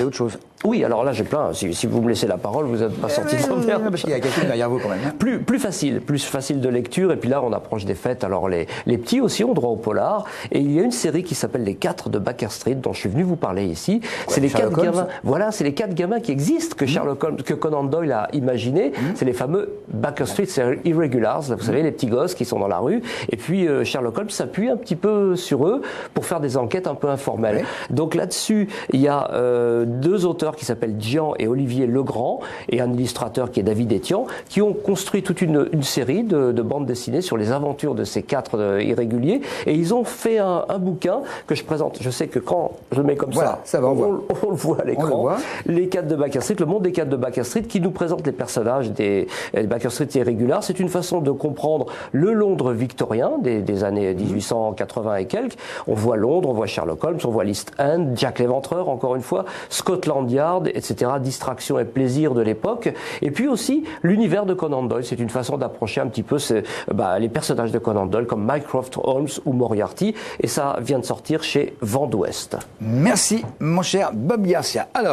avez autre chose. Oui, alors là j'ai plein. Si vous me laissez la parole, vous n'êtes pas sorti de sommaire. Parce qu'il y a quelqu'un derrière vous quand même. Hein. Plus facile de lecture. Et puis là, on approche des fêtes. Alors les petits aussi ont droit au polar. Et il y a une série qui s'appelle Les 4 de Baker Street, dont je suis venu vous parler ici. C'est les 4 gamins. Voilà, c'est les 4 gamins qui existent que Sherlock Holmes, que Conan Doyle a imaginé. C'est les fameux Baker Street Irregulars. Vous savez, les petits gosses qui sont dans la rue. Et puis Sherlock Holmes s'appuie un petit peu sur eux pour faire des enquêtes un peu informelles. Donc là-dessus, il y a 2 auteurs qui s'appellent Gian et Olivier Legrand et un illustrateur qui est David Etienne, qui ont construit toute une série de bandes dessinées sur les aventures de ces 4 irréguliers, et ils ont fait un bouquin que je présente. Je sais que quand je le mets comme ça va, on le voit à l'écran. Les 4 de Baker Street, le monde des 4 de Baker Street, qui nous présente les personnages des Baker Street irréguliers. C'est une façon de comprendre le Londres victorien des années 1880 et quelques. On voit Londres, on voit Sherlock Holmes, on voit l'East End, Jack l'Éventreur, encore une fois, Scotland Yard, etc., distraction et plaisir de l'époque, et puis aussi l'univers de Conan Doyle. C'est une façon d'approcher un petit peu les personnages de Conan Doyle comme Mycroft Holmes ou Moriarty, et ça vient de sortir chez Vent d'Ouest. Merci mon cher Bob Garcia. Alors